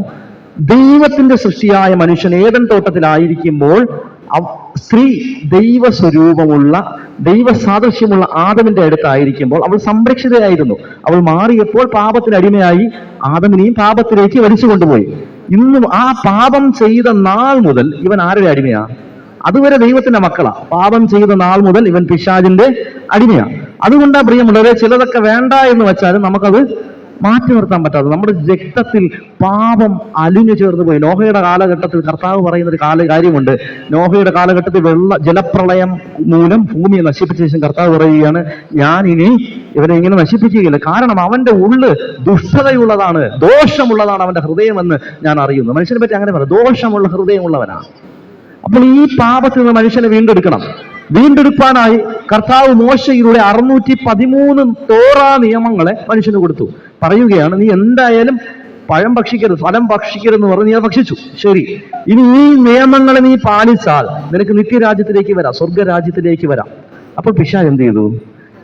ദൈവത്തിന്റെ സൃഷ്ടിയായ മനുഷ്യൻ ഏദൻ തോട്ടത്തിലായിരിക്കുമ്പോൾ സ്ത്രീ ദൈവസ്വരൂപമുള്ള, ദൈവസാദൃശ്യമുള്ള ആദമിന്റെ അടുത്തായിരിക്കുമ്പോൾ അവൾ സംരക്ഷിതയായിരുന്നു. അവൾ മാറിയപ്പോൾ പാപത്തിന് അടിമയായി ആദമിനെയും പാപത്തിലേക്ക് വലിച്ചു കൊണ്ടുപോയി. ഇന്നും ആ പാപം ചെയ്ത നാൾ മുതൽ ഇവൻ ആരുടെ അടിമയാ? അതുവരെ ദൈവത്തിന്റെ മക്കളാ. പാപം ചെയ്ത നാൾ മുതൽ ഇവൻ പിശാചിന്റെ അടിമയാ. അതുകൊണ്ടാ പ്രിയമുള്ളവരെ, ചിലതൊക്കെ വേണ്ട എന്ന് വെച്ചാലും നമുക്കത് മാറ്റി നിർത്താൻ പറ്റാതെ നമ്മുടെ രക്തത്തിൽ പാപം അലിഞ്ഞു ചേർന്ന് പോയി. നോഹയുടെ കാലഘട്ടത്തിൽ കർത്താവ് പറയുന്ന ഒരു കാര്യമുണ്ട്. നോഹയുടെ കാലഘട്ടത്തിൽ ജലപ്രളയം മൂലം ഭൂമിയെ നശിപ്പിച്ച ശേഷം കർത്താവ് പറയുകയാണ്, ഞാൻ ഇനി ഇവരെ ഇങ്ങനെ നശിപ്പിക്കുകയില്ല. കാരണം അവന്റെ ഉള്ള് ദുഷ്ടതയുള്ളതാണ്, ദോഷമുള്ളതാണ് അവന്റെ ഹൃദയമെന്ന് ഞാൻ അറിയുന്നു. മനുഷ്യനെ പറ്റി അങ്ങനെ പറയാം, ദോഷമുള്ള ഹൃദയമുള്ളവനാണ്. അപ്പോൾ ഈ പാപത്തിൽ നിന്ന് മനുഷ്യനെ വീണ്ടെടുക്കാനായി കർത്താവ് മോശയിലൂടെ 613 തോറാ നിയമങ്ങളെ മനുഷ്യന് കൊടുത്തു. പറയുകയാണ്, നീ എന്തായാലും പഴം ഭക്ഷിക്കരുത്, ഫലം ഭക്ഷിക്കരുതെന്ന് പറഞ്ഞ് നീ ഭക്ഷിച്ചു. ശരി, ഇനി ഈ നിയമങ്ങളെ നീ പാലിച്ചാൽ നിനക്ക് നിത്യരാജ്യത്തിലേക്ക് വരാം, സ്വർഗരാജ്യത്തിലേക്ക് വരാം. അപ്പോൾ പിശാച് എന്ത് ചെയ്തു?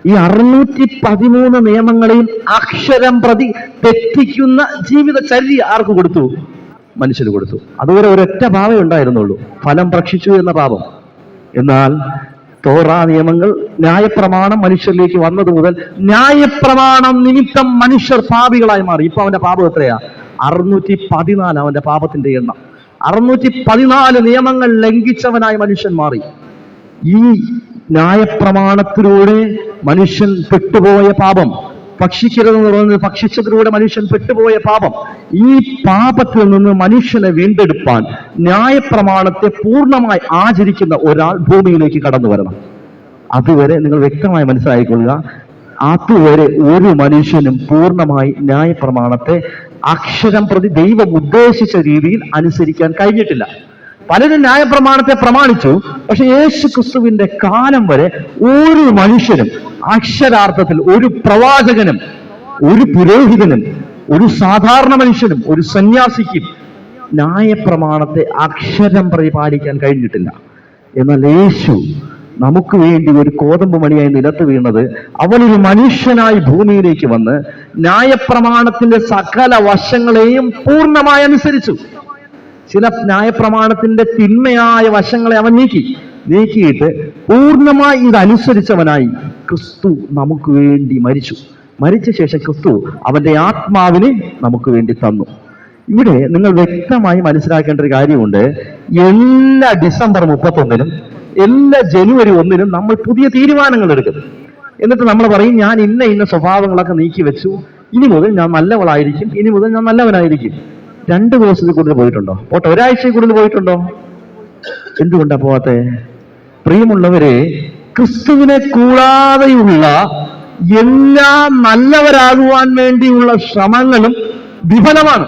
ഈ 613 നിയമങ്ങളെയും അക്ഷരം പ്രതി തെറ്റിക്കുന്ന ജീവിതചര്യ ആർക്ക് കൊടുത്തു? മനുഷ്യന് കൊടുത്തു. അതുവരെ ഒരൊറ്റ പാപം ഉണ്ടായിരുന്നുള്ളൂ, ഫലം ഭക്ഷിച്ചു എന്ന പാപം. എന്നാൽ തോറാ നിയമങ്ങൾ, ന്യായപ്രമാണം മനുഷ്യരിലേക്ക് വന്നത് മുതൽ ന്യായപ്രമാണം നിമിത്തം മനുഷ്യർ പാപികളായി മാറി. ഇപ്പൊ അവന്റെ പാപം എത്രയാ? 614 അവന്റെ പാപത്തിന്റെ എണ്ണം. 614 നിയമങ്ങൾ ലംഘിച്ചവനായി മനുഷ്യൻ മാറി. ഈ ന്യായപ്രമാണത്തിലൂടെ മനുഷ്യൻ പെട്ടുപോയ പാപം, ഭക്ഷിക്കരുതെന്ന് പറയുന്നത് ഭക്ഷിച്ചതിലൂടെ മനുഷ്യൻ പെട്ടുപോയ പാപം, ഈ പാപത്തിൽ നിന്ന് മനുഷ്യനെ വീണ്ടെടുപ്പാൻ ന്യായപ്രമാണത്തെ പൂർണ്ണമായി ആചരിക്കുന്ന ഒരാൾ ഭൂമിയിലേക്ക് കടന്നു വരണം. അതുവരെ നിങ്ങൾ വ്യക്തമായി മനസ്സിലാക്കിക്കൊള്ളുക, അതുവരെ ഒരു മനുഷ്യനും പൂർണ്ണമായി ന്യായപ്രമാണത്തെ അക്ഷരം പ്രതി ദൈവം ഉദ്ദേശിച്ച രീതിയിൽ അനുസരിക്കാൻ കഴിഞ്ഞിട്ടില്ല. പലരും ന്യായപ്രമാണത്തെ പ്രമാണിച്ചു, പക്ഷെ യേശു ക്രിസ്തുവിന്റെ കാലം വരെ ഒരു മനുഷ്യനും അക്ഷരാർത്ഥത്തിൽ, ഒരു പ്രവാചകനും, ഒരു പുരോഹിതനും, ഒരു സാധാരണ മനുഷ്യനും, ഒരു സന്യാസിക്കും ന്യായപ്രമാണത്തെ അക്ഷരം പരിപാലിക്കാൻ കഴിഞ്ഞിട്ടില്ല. എന്നാൽ യേശു നമുക്ക് വേണ്ടി ഒരു കോതമ്പ് മണിയായി നിലത്ത് വീണത്, അവനൊരു മനുഷ്യനായി ഭൂമിയിലേക്ക് വന്ന് ന്യായപ്രമാണത്തിന്റെ സകല വശങ്ങളെയും പൂർണ്ണമായി അനുസരിച്ചു. ചില ന്യായപ്രമാണത്തിന്റെ തിന്മയായ വശങ്ങളെ അവൻ നീക്കിയിട്ട് പൂർണ്ണമായി ഇതനുസരിച്ചവനായി ക്രിസ്തു നമുക്ക് വേണ്ടി മരിച്ച ശേഷം ക്രിസ്തു അവന്റെ ആത്മാവിനെ നമുക്ക് വേണ്ടി തന്നു. ഇവിടെ നിങ്ങൾ വ്യക്തമായി മനസ്സിലാക്കേണ്ട ഒരു കാര്യമുണ്ട്. എല്ലാ ഡിസംബർ 31-നും എല്ലാ ജനുവരി 1-നും നമ്മൾ പുതിയ തീരുമാനങ്ങൾ എടുക്കും. എന്നിട്ട് നമ്മൾ പറയും, ഞാൻ ഇന്ന സ്വഭാവങ്ങളൊക്കെ നീക്കി വെച്ചു, ഇനി മുതൽ ഞാൻ നല്ലവളായിരിക്കും, ഇനി മുതൽ ഞാൻ നല്ലവനായിരിക്കും. 2 ദിവസത്തിൽ കൂടുതൽ പോയിട്ടുണ്ടോ? ഒരാഴ്ചയിൽ കൂടുതൽ പോയിട്ടുണ്ടോ? എന്തുകൊണ്ടാ പോവാത്തെ? പ്രിയമുള്ളവരെ, ക്രിസ്തുവിനെ കൂടാതെയുള്ള എല്ലാം നല്ലവരാകുവാൻ വേണ്ടിയുള്ള ശ്രമങ്ങളും വിഫലമാണ്.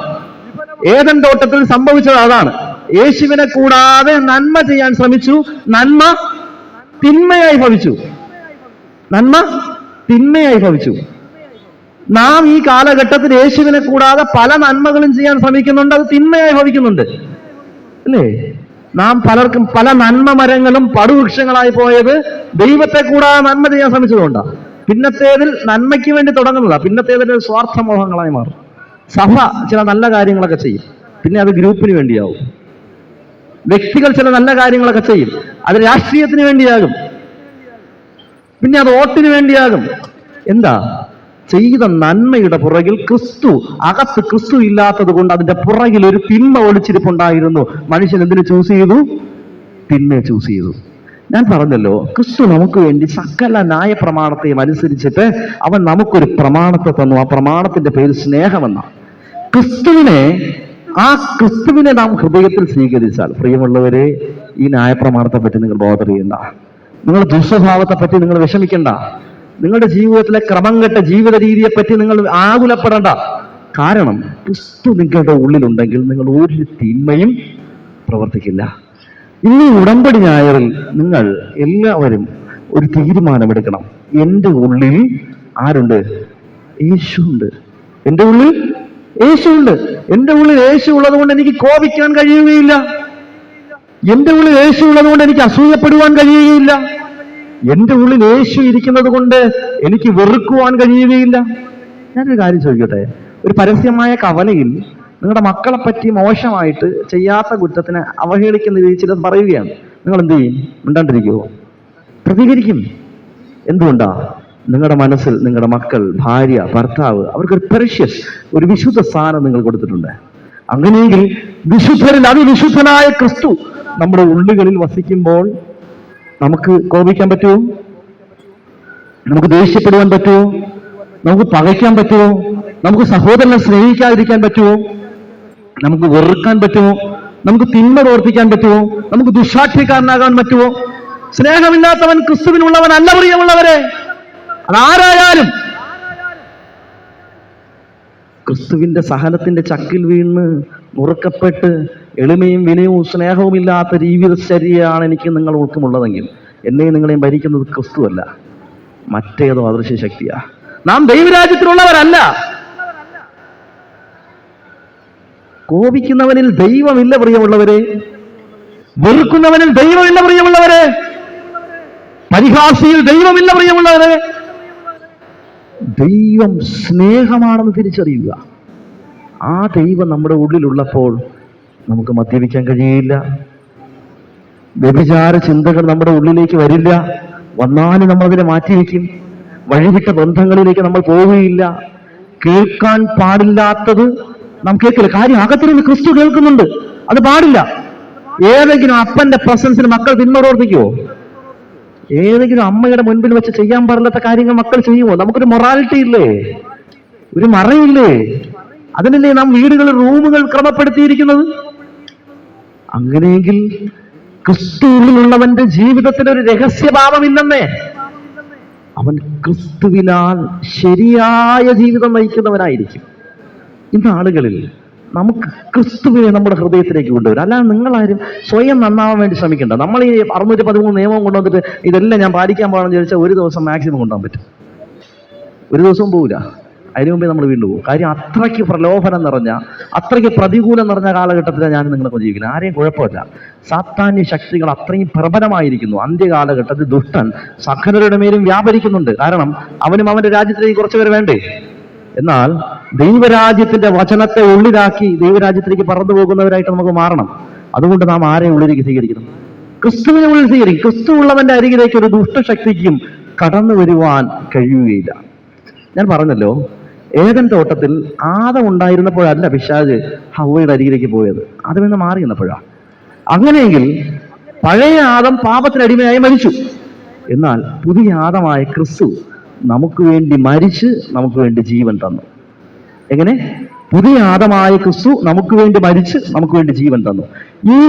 ഏദൻ തോട്ടത്തിൽ സംഭവിച്ചത് അതാണ്. യേശുവിനെ കൂടാതെ നന്മ ചെയ്യാൻ ശ്രമിച്ചു, നന്മ തിന്മയായി ഭവിച്ചു. നന്മ തിന്മയായി ഭവിച്ചു. നാം ഈ കാലഘട്ടത്തിൽ യേശുവിനെ കൂടാതെ പല നന്മകളും ചെയ്യാൻ ശ്രമിക്കുന്നുണ്ട്, അത് തിന്മയായി ഭവിക്കുന്നുണ്ട്, അല്ലേ? നാം പലർക്കും പല നന്മ മരങ്ങളും പടുവൃക്ഷങ്ങളായി പോയത് ദൈവത്തെ കൂടാതെ നന്മ ചെയ്യാൻ ശ്രമിച്ചതുകൊണ്ടാണ്. പിന്നത്തേതിൽ നന്മയ്ക്ക് വേണ്ടി തുടങ്ങുന്നതാണ്, പിന്നത്തേതിൽ സ്വാർത്ഥമോഹങ്ങളായി മാറും. സഭ ചില നല്ല കാര്യങ്ങളൊക്കെ ചെയ്യും, പിന്നെ അത് ഗ്രൂപ്പിന് വേണ്ടിയാവും. വ്യക്തികൾ ചില നല്ല കാര്യങ്ങളൊക്കെ ചെയ്യും, അത് രാഷ്ട്രീയത്തിന് വേണ്ടിയാകും, പിന്നെ അത് വോട്ടിന് വേണ്ടിയാകും. എന്താ ചെയ്ത നന്മയുടെ പുറകിൽ അകത്ത് ക്രിസ്തു ഇല്ലാത്തത് കൊണ്ട് അതിന്റെ പുറകിൽ ഒരു തിന്മ ഒളിച്ചിരിപ്പുണ്ടായിരുന്നു. മനുഷ്യൻ എന്തിനു ചൂസ് ചെയ്തു? തിന്മയെ ചൂസ് ചെയ്തു. ഞാൻ പറഞ്ഞല്ലോ, ക്രിസ്തു നമുക്ക് വേണ്ടി സകല ന്യായ പ്രമാണത്തെയും അനുസരിച്ചിട്ട് അവൻ നമുക്കൊരു പ്രമാണത്തെ തന്നു. ആ പ്രമാണത്തിന്റെ പേര് സ്നേഹമെന്നാണ്. ക്രിസ്തുവിനെ നാം ഹൃദയത്തിൽ സ്വീകരിച്ചാൽ, പ്രിയമുള്ളവരെ, ഈ ന്യായപ്രമാണത്തെ പറ്റി നിങ്ങൾ ബോധർ ചെയ്യണ്ട, നിങ്ങൾ ദുസ്വഭാവത്തെ പറ്റി നിങ്ങൾ വിഷമിക്കണ്ട, നിങ്ങളുടെ ജീവിതത്തിലെ ക്രമം കെട്ട ജീവിത രീതിയെപ്പറ്റി നിങ്ങൾ ആകുലപ്പെടേണ്ട. കാരണം ക്രിസ്തു നിങ്ങളുടെ ഉള്ളിലുണ്ടെങ്കിൽ നിങ്ങൾ ഒരു തിന്മയും പ്രവർത്തിക്കില്ല. ഇന്ന് ഉടമ്പടി ഞായറിൽ നിങ്ങൾ എല്ലാവരും ഒരു തീരുമാനമെടുക്കണം. എൻ്റെ ഉള്ളിൽ ആരുണ്ട്? യേശുണ്ട്. എൻ്റെ ഉള്ളിൽ യേശുണ്ട്. എൻ്റെ ഉള്ളിൽ യേശു ഉള്ളത് കൊണ്ട് എനിക്ക് കോപിക്കാൻ കഴിയുകയില്ല. എൻ്റെ ഉള്ളിൽ യേശു ഉള്ളത് കൊണ്ട് എനിക്ക് അസൂയപ്പെടുവാൻ കഴിയുകയില്ല. എൻ്റെ ഉള്ളിൽ യേശു ഇരിക്കുന്നത് കൊണ്ട് എനിക്ക് വെറുക്കുവാൻ കഴിയുകയില്ല. ഞാനൊരു കാര്യം ചോദിക്കട്ടെ, ഒരു പരസ്യമായ കവലയിൽ നിങ്ങളുടെ മക്കളെ പറ്റി മോശമായിട്ട് ചെയ്യാത്ത കുറ്റത്തിനെ അവഹേളിക്കുന്ന രീതിയിൽ ചിലത് പറയുകയാണ്. നിങ്ങൾ എന്ത് ചെയ്യും? മിണ്ടാണ്ടിരിക്കുമോ? പ്രതികരിക്കും. എന്തുകൊണ്ടാ? നിങ്ങളുടെ മനസ്സിൽ നിങ്ങളുടെ മക്കൾ, ഭാര്യ, ഭർത്താവ്, അവർക്കൊരു പ്രഷ്യസ്, ഒരു വിശുദ്ധ സ്ഥാനം നിങ്ങൾ കൊടുത്തിട്ടുണ്ട്. അങ്ങനെയെങ്കിൽ വിശുദ്ധരിൽ അതിവിശുദ്ധനായ ക്രിസ്തു നമ്മുടെ ഉള്ളുകളിൽ വസിക്കുമ്പോൾ നമുക്ക് കോപിക്കാൻ പറ്റുമോ? നമുക്ക് ദേഷ്യപ്പെടുവാൻ പറ്റുമോ? നമുക്ക് പകയ്ക്കാൻ പറ്റുമോ? നമുക്ക് സഹോദരനെ സ്നേഹിക്കാതിരിക്കാൻ പറ്റുമോ? നമുക്ക് വെറുക്കാൻ പറ്റുമോ? നമുക്ക് തിന്മ പ്രവർത്തിക്കാൻ പറ്റുമോ? നമുക്ക് ദുശാഠ്യക്കാരനാകാൻ പറ്റുമോ? സ്നേഹമില്ലാത്തവൻ ക്രിസ്തുവിനുള്ളവനല്ല, പ്രിയമുള്ളവരെ. അതാരായാലും ക്രിസ്തുവിന്റെ സഹനത്തിന്റെ ചക്കിൽ വീണ് മുറുക്കപ്പെട്ട് എളിമയും വിനയവും സ്നേഹവും ഇല്ലാത്ത ജീവിതചര്യയാണ് എനിക്ക് നിങ്ങൾക്കുമുള്ളതെങ്കിൽ എന്നെയും നിങ്ങളെയും ഭരിക്കുന്നത് ക്രിസ്തുവല്ല, മറ്റേതോ അദൃശ്യ ശക്തിയാ. നാം ദൈവരാജ്യത്തിലുള്ളവരല്ല. കോപിക്കുന്നവനിൽ ദൈവമില്ല, പ്രിയമുള്ളവരെ. വെറുക്കുന്നവനിൽ ദൈവമില്ല, പ്രിയമുള്ളവരെ. പരിഹാസിയിൽ ദൈവമില്ല, പ്രിയമുള്ളവരെ. ദൈവം സ്നേഹമാണെന്ന് തിരിച്ചറിയുക. ആ ദൈവം നമ്മുടെ ഉള്ളിലുള്ളപ്പോൾ നമുക്ക് മദ്യപിക്കാൻ കഴിയില്ല. വ്യഭിചാര ചിന്തകൾ നമ്മുടെ ഉള്ളിലേക്ക് വരില്ല. വന്നാലും നമ്മൾ അതിനെ മാറ്റിവെക്കും. വഴിവിട്ട ബന്ധങ്ങളിലേക്ക് നമ്മൾ പോവുകയില്ല. കേൾക്കാൻ പാടില്ലാത്തത് നാം കേൾക്കില്ല. കാര്യം അകത്തിരുന്ന് ക്രിസ്തു കേൾക്കുന്നുണ്ട്, അത് പാടില്ല. ഏതെങ്കിലും അപ്പന്റെ പ്രസൻസിൽ മക്കൾ തിന്മ പ്രവർത്തിക്കുമോ? ഏതെങ്കിലും അമ്മയുടെ മുൻപിൽ വെച്ച് ചെയ്യാൻ പാടില്ലാത്ത കാര്യങ്ങൾ മക്കൾ ചെയ്യുമോ? നമുക്കൊരു മൊറാലിറ്റി ഇല്ലേ? ഒരു മറയില്ലേ? അതിനല്ലേ നാം വീടുകളിൽ റൂമുകൾ ക്രമപ്പെടുത്തിയിരിക്കുന്നത്? അങ്ങനെയെങ്കിൽ ക്രിസ്തുവിലുള്ളവന്റെ ജീവിതത്തിൽ ഒരു രഹസ്യഭാവമില്ലെന്നേ. അവൻ ക്രിസ്തുവിനാൽ ശരിയായ ജീവിതം നയിക്കുന്നവനായിരിക്കും. ഇന്ന് ആളുകളിൽ നമുക്ക് ക്രിസ്തുവിനെ നമ്മുടെ ഹൃദയത്തിലേക്ക് കൊണ്ടുവരും. അല്ലാതെ നിങ്ങളാരും സ്വയം നന്നാവാൻ വേണ്ടി ശ്രമിക്കേണ്ട. നമ്മൾ ഈ 613 നിയമം കൊണ്ടുവന്നിട്ട് ഇതെല്ലാം ഞാൻ പാലിക്കാൻ പോകണമെന്ന് ചോദിച്ചാൽ ഒരു ദിവസം മാക്സിമം കൊണ്ടുപോകാൻ പറ്റും. ഒരു ദിവസവും പോവില്ല. അതിനു മുമ്പേ നമ്മൾ വീണ്ടും പോകും. കാര്യം അത്രയ്ക്ക് പ്രലോഭനം നിറഞ്ഞ, അത്രയ്ക്ക് പ്രതികൂലം നിറഞ്ഞ കാലഘട്ടത്തിലാണ് ഞാൻ നിങ്ങളൊക്കെ ജീവിക്കുന്നത്. ആരെയും കുഴപ്പമില്ല. സാത്താന്യ ശക്തികൾ അത്രയും പ്രബലമായിരിക്കുന്നു. അന്ത്യകാലഘട്ടത്തിൽ ദുഷ്ടൻ സകലരുടെ മേലും വ്യാപരിക്കുന്നുണ്ട്. കാരണം അവനും അവന്റെ രാജ്യത്തിലേക്ക് കുറച്ചുപേർ വേണ്ടേ. എന്നാൽ ദൈവരാജ്യത്തിന്റെ വചനത്തെ ഉള്ളിലാക്കി ദൈവരാജ്യത്തിലേക്ക് പറന്നു പോകുന്നവരായിട്ട് നമുക്ക് മാറണം. അതുകൊണ്ട് നാം ആരെ ഉള്ളിലേക്ക് സ്വീകരിക്കണം? ക്രിസ്തുവിനെ ഉള്ളിൽ സ്വീകരിക്കും. ക്രിസ്തു ഉള്ളവന്റെ അരികിലേക്ക് ഒരു ദുഷ്ടശക്തിക്കും കടന്നു വരുവാൻ കഴിയുകയില്ല. ഞാൻ പറഞ്ഞല്ലോ, ഏദൻ തോട്ടത്തിൽ ആദം ഉണ്ടായിരുന്നപ്പോഴല്ല പിശാച് ഹവ്വയുടെ അരികിലേക്ക് പോയത്, അതിൽ നിന്ന് മാറി നിന്നപ്പോഴാണ്. അങ്ങനെയെങ്കിൽ പഴയ ആദം പാപത്തിനടിമയായി മരിച്ചു. എന്നാൽ പുതിയ ആദമായ ക്രിസ്തു നമുക്ക് വേണ്ടി മരിച്ച് നമുക്ക് വേണ്ടി ജീവൻ തന്നു. എങ്ങനെ? പുതിയ ആദമായ ക്രിസ്തു നമുക്ക് വേണ്ടി മരിച്ച് നമുക്ക് വേണ്ടി ജീവൻ തന്നു. ഈ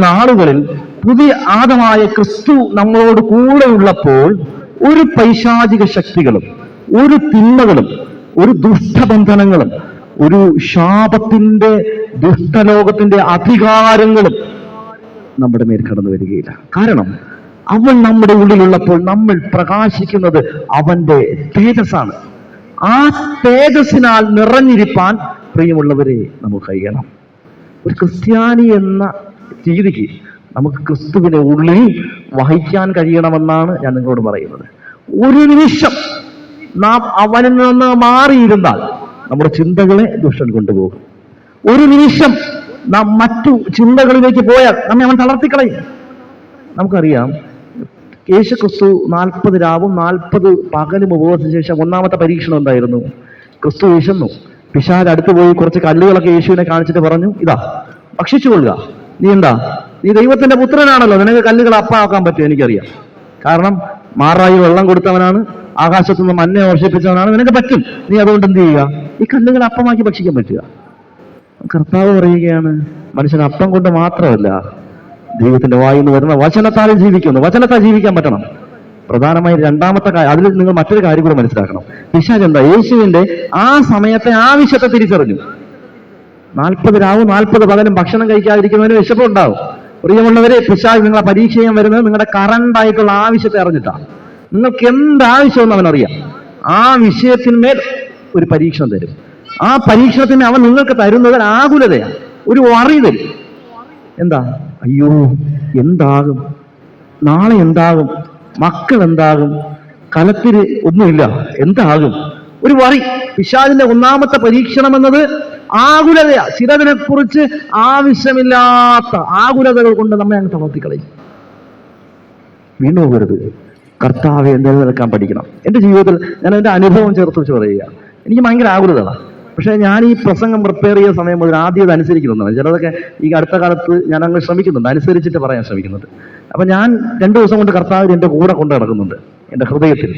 നാളുകളിൽ പുതിയ ആദമായ ക്രിസ്തു നമ്മളോട് കൂടെ ഉള്ളപ്പോൾ ഒരു പൈശാചിക ശക്തികളും ഒരു തിന്മകളും ഒരു ദുഷ്ടബന്ധനങ്ങളും ഒരു ശാപത്തിന്റെ ദുഷ്ടലോകത്തിന്റെ അധികാരങ്ങളും നമ്മുടെ മേൽ കടന്നു വരികയില്ല. കാരണം അവൻ നമ്മുടെ ഉള്ളിലുള്ളപ്പോൾ നമ്മൾ പ്രകാശിക്കുന്നത് അവന്റെ തേജസ്സാണ്. ആ തേജസ്സിനാൽ നിറഞ്ഞിരിപ്പാൻ പ്രിയമുള്ളവരെ നമുക്ക് കഴിയണം. ഒരു ക്രിസ്ത്യാനി എന്ന രീതിക്ക് നമുക്ക് ക്രിസ്തുവിനെ ഉള്ളിൽ വഹിക്കാൻ കഴിയണമെന്നാണ് ഞാൻ നിങ്ങളോട് പറയുന്നത്. ഒരു നിമിഷം നാം അവനിൽ നിന്ന് മാറിയിരുന്നാൽ നമ്മുടെ ചിന്തകളെ ദുഷ്ടൻ കൊണ്ടുപോകും. ഒരു നിമിഷം നാം മറ്റു ചിന്തകളിലേക്ക് പോയാൽ നമ്മെ അവൻ തളർത്തിക്കളയും. നമുക്കറിയാം, യേശു ക്രിസ്തു 40 രാവും 40 പകലും ഉപവസിച്ച ശേഷം ഒന്നാമത്തെ പരീക്ഷണം എന്തായിരുന്നു? ക്രിസ്തു വിശന്നു. പിശാച് അടുത്ത് പോയി കുറച്ച് കല്ലുകളൊക്കെ യേശുവിനെ കാണിച്ചിട്ട് പറഞ്ഞു, ഇതാ ഭക്ഷിച്ചുകൊള്ളുക. നീ ദൈവത്തിന്റെ പുത്രനാണല്ലോ, നിനക്ക് കല്ലുകൾ അപ്പാക്കാൻ പറ്റും, എനിക്കറിയാം. കാരണം മാറായി വെള്ളം കൊടുത്തവനാണ്, ആകാശത്തുനിന്ന് മഞ്ഞ വർഷിപ്പിച്ചവനാണ്, നിനക്ക് പറ്റും. നീ അതുകൊണ്ട് എന്ത് ചെയ്യുക? ഈ കല്ലുകൾ അപ്പമാക്കി ഭക്ഷിക്കാൻ പറ്റുക. കർത്താവ് പറയുകയാണ്, മനുഷ്യൻ അപ്പം കൊണ്ട് മാത്രമല്ല ദൈവത്തിന്റെ വായിൽ നിന്ന് വരുന്ന വചനത്താലും ജീവിക്കുന്നു. വചനത്താൽ ജീവിക്കാൻ പറ്റണം. പ്രധാനമായി രണ്ടാമത്തെ കാര്യം, അതിൽ നിങ്ങൾ മറ്റൊരു കാര്യം കൂടെ മനസ്സിലാക്കണം. പിശാച് എന്താ? യേശുവിന്റെ ആ സമയത്തെ ആവശ്യത്തെ തിരിച്ചറിഞ്ഞു. 40 രാവും 40 പകലും ഭക്ഷണം കഴിക്കാതിരിക്കുന്നതിന് വിശപ്പുണ്ടാവും. പ്രിയമുള്ളവരെ, പിശാച് നിങ്ങളെ പരീക്ഷ ചെയ്യാൻ വരുന്നത് നിങ്ങളുടെ കറണ്ടായിട്ടുള്ള ആവശ്യത്തെ അറിഞ്ഞിട്ടാണ്. നിങ്ങൾക്ക് എന്താവശ്യമെന്ന് അവനറിയാം. ആ വിഷയത്തിന്മേൽ ഒരു പരീക്ഷണം തരും. ആ പരീക്ഷണത്തിന് അവൻ നിങ്ങൾക്ക് തരുന്നത് ആകുലതയാണ്, ഒരു വറി തരും. എന്താ? അയ്യോ, എന്താകും, നാളെ എന്താകും, മക്കൾ എന്താകും, കലത്തിന് ഒന്നുമില്ല, എന്താകും, ഒരു വറി. പിശാചിന്റെ ഒന്നാമത്തെ പരീക്ഷണം എന്നത് ആകുലതയാ. ചിലതിനെ കുറിച്ച് ആവശ്യമില്ലാത്ത ആകുലതകൾ കൊണ്ട് നമ്മെ അങ്ങ് തളർത്തിക്കളയും. വീണു പോകരുത്. കർത്താവെ നിലനിൽക്കാൻ പഠിക്കണം. എൻ്റെ ജീവിതത്തിൽ ഞാൻ എൻ്റെ അനുഭവം ചേർത്ത് വെച്ച് പറയുക. എനിക്ക് ഭയങ്കര ആകുലതകളാണ്. പക്ഷേ ഞാൻ ഈ പ്രസംഗം പ്രിപ്പയർ ചെയ്യുന്ന സമയം മുതൽ ആദ്യം ഇത് അനുസരിക്കുന്നുണ്ട്. ചിലതൊക്കെ ഈ അടുത്ത കാലത്ത് ഞാൻ അങ്ങ് ശ്രമിക്കുന്നുണ്ട്, അനുസരിച്ചിട്ട് പറയാൻ ശ്രമിക്കുന്നുണ്ട്. അപ്പൊ ഞാൻ 2 ദിവസം കൊണ്ട് കർത്താവ് എൻ്റെ കൂടെ കൊണ്ട് നടക്കുന്നുണ്ട്, എൻ്റെ ഹൃദയത്തിൽ.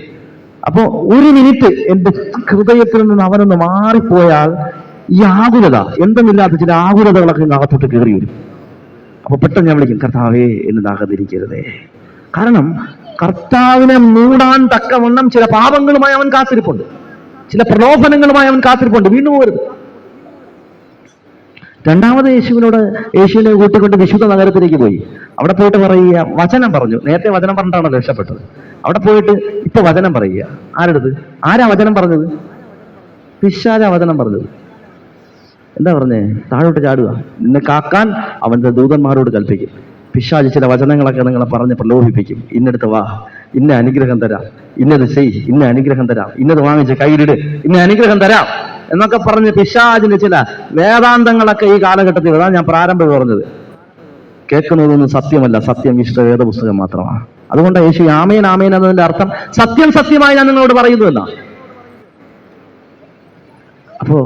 അപ്പോൾ ഒരു മിനിറ്റ് എൻ്റെ ഹൃദയത്തിൽ നിന്ന് അവനൊന്ന് മാറിപ്പോയാൽ ഈ ആകുലത, എന്തെന്നില്ലാത്ത ചില ആകുലതകളൊക്കെ അകത്തോട്ട് കയറി വരും. അപ്പൊ പെട്ടെന്ന് ഞാൻ വിളിക്കും, കർത്താവേ എന്നെ അകന്നിരിക്കരുതേ. കാരണം കർത്താവിനെ മൂടാൻ തക്കവണ്ണം ചില പാപങ്ങളുമായി അവൻ കാത്തിരിപ്പുണ്ട്, ചില പ്രലോഭനങ്ങളുമായി അവൻ കാത്തിരിപ്പുണ്ട്. വീണ്ടും പോകരുത്. രണ്ടാമത് യേശുവിനെ കൂട്ടിക്കൊണ്ട് വിശുദ്ധ നഗരത്തിലേക്ക് പോയി. അവിടെ പോയിട്ട് പറയുക, വചനം പറഞ്ഞു. നേരത്തെ വചനം പറഞ്ഞിട്ടാണല്ലോ രക്ഷപ്പെട്ടത്. അവിടെ പോയിട്ട് ഇപ്പൊ വചനം പറയുക. ആരെടുത്ത്? ആരാ വചനം പറഞ്ഞത്? പിശാചാ വചനം പറഞ്ഞത്. എന്താ പറഞ്ഞേ? താഴോട്ട് ചാടുക, നിന്നെ കാക്കാൻ അവന്റെ ദൂതന്മാരോട് കൽപ്പിക്കും. പിശാച് ചില വചനങ്ങളൊക്കെ നിങ്ങളെ പറഞ്ഞ് പ്രലോഭിപ്പിക്കും. ഇന്നെടുത്ത് വാ, ഇന്ന അനുഗ്രഹം തരാം, ഇന്നത് ചെയ്, ഇന്ന അനുഗ്രഹം തരാം, ഇന്നത് വാങ്ങിച്ച് കയ്യിലിട്, ഇന്ന അനുഗ്രഹം തരാം എന്നൊക്കെ പറഞ്ഞ് പിശാചിന്റെ ചില വേദാന്തങ്ങളൊക്കെ ഈ കാലഘട്ടത്തിൽ, അതാണ് ഞാൻ പ്രാരംഭം പറഞ്ഞത്, കേൾക്കുന്നതൊന്നും സത്യമല്ല. സത്യം വിശുദ്ധ വേദപുസ്തകം മാത്രമാണ്. അതുകൊണ്ട് യേശു ആമേൻ ആമേൻ എന്നതിന്റെ അർത്ഥം സത്യം സത്യമായി ഞാൻ നിങ്ങളോട് പറയുന്നു എന്നാ. അപ്പോ